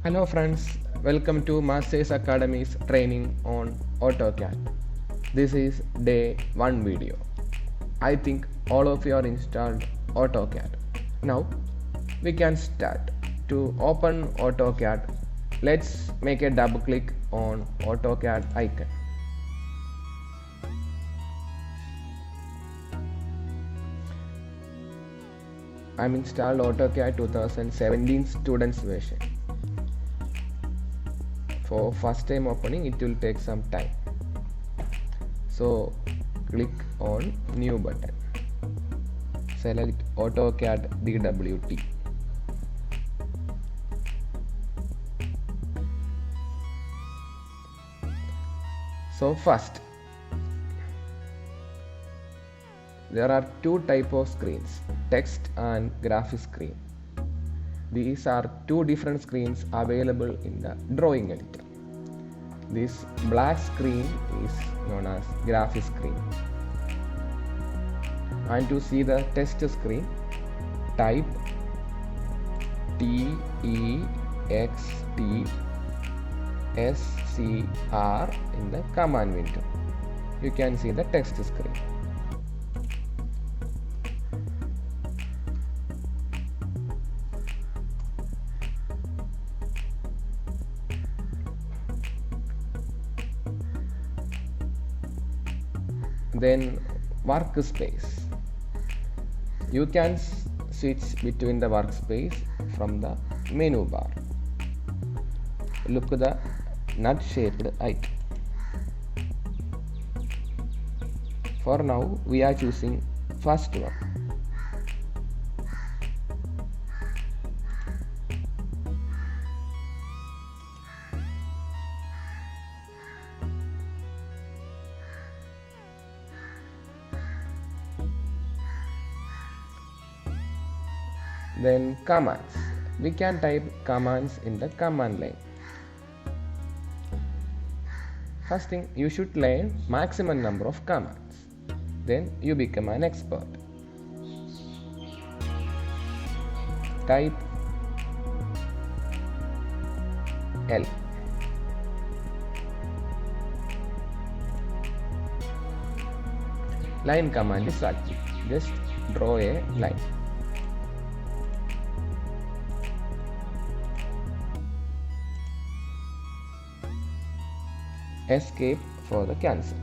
Hello friends, welcome to Masters Academy's training on AutoCAD. This is day 1 video. I think all of you are installed AutoCAD. Now we can start. To open AutoCAD, let's make a double click on AutoCAD icon. I'm installed AutoCAD 2017 students version. For first time opening it will take some time, so click on new button, select AutoCAD DWT. So first, there are two type of screens, text and graphic screen. These are two different screens available in the drawing editor. This black screen is known as graphic screen. And to see the text screen, type TEXTSCR in the command window. You can see the text screen. Then workspace. You can switch between the workspace from the menu bar. Look at the nut shaped icon. For now we are choosing first one. Then commands. We can type commands in the command line. First thing, you should learn maximum number of commands. Then you become an expert. Type L. Line command is active. Just draw a line. Escape for the cancel.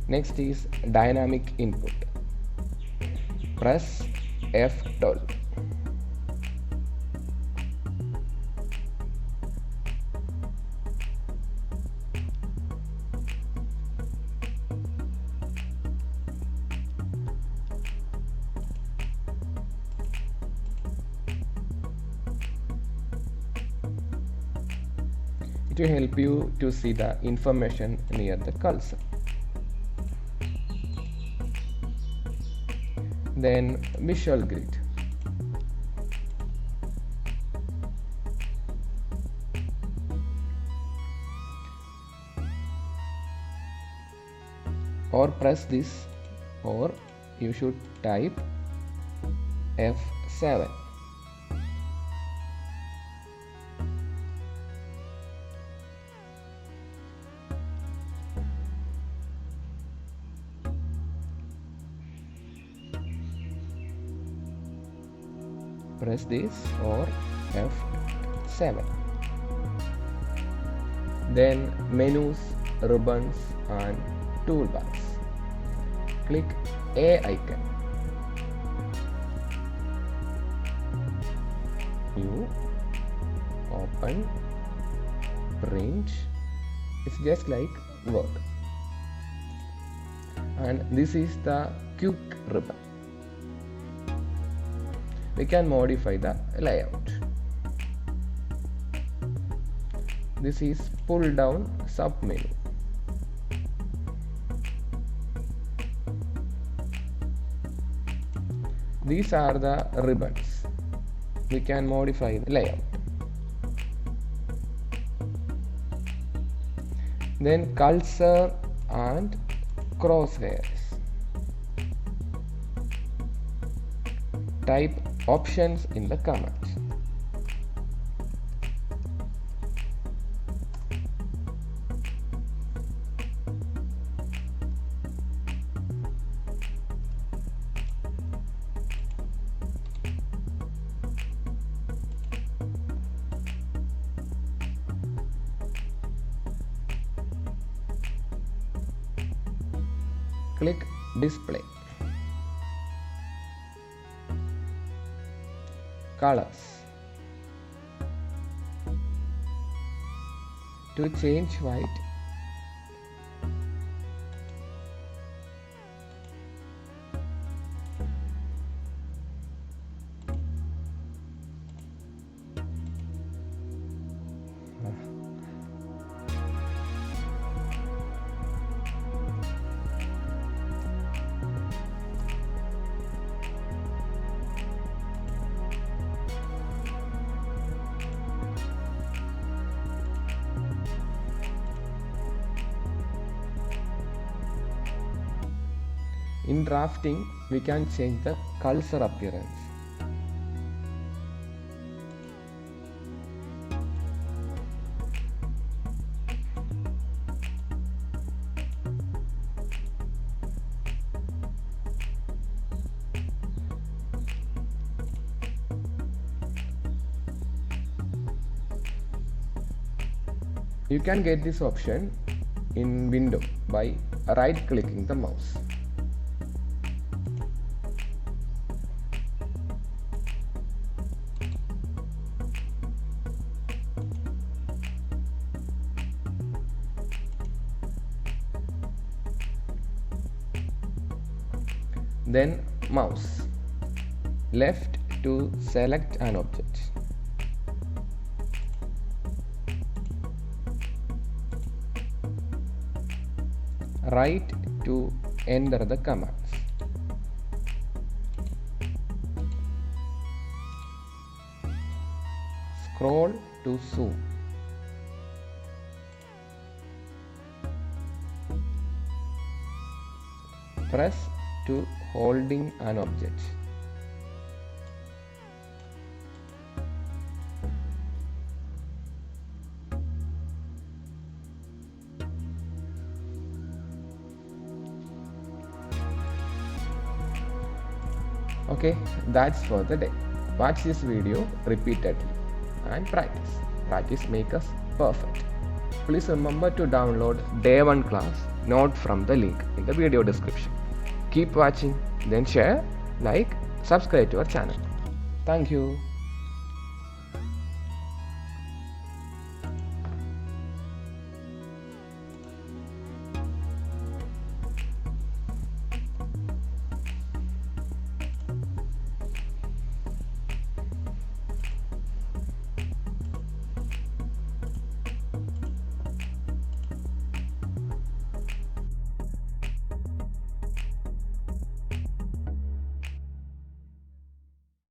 Next is dynamic input. Press F12. It will help you to see the information near the cursor. Then visual grid. Or press this, or you should type F7. Press this or F7. Then menus, ribbons and toolbars. Click A icon. New, open, print. It's just like Word. And this is the quick ribbon. We can modify the layout. This is pull down sub menu. These are the ribbons. we can modify the layout. Then cursor and crosshairs. Type options in the comments. Click display. Colors. To change white, in drafting, we can change the cursor appearance. You can get this option in window by right clicking the mouse. Then mouse left to select an object. Right to enter the commands. Scroll to zoom. Press to holding an object. Okay, that's for the day. Watch this video repeatedly and practice. Practice makes us perfect. Please remember to download Day 1 class note from the link in the video description. Keep watching, then share, like, subscribe to our channel. Thank you.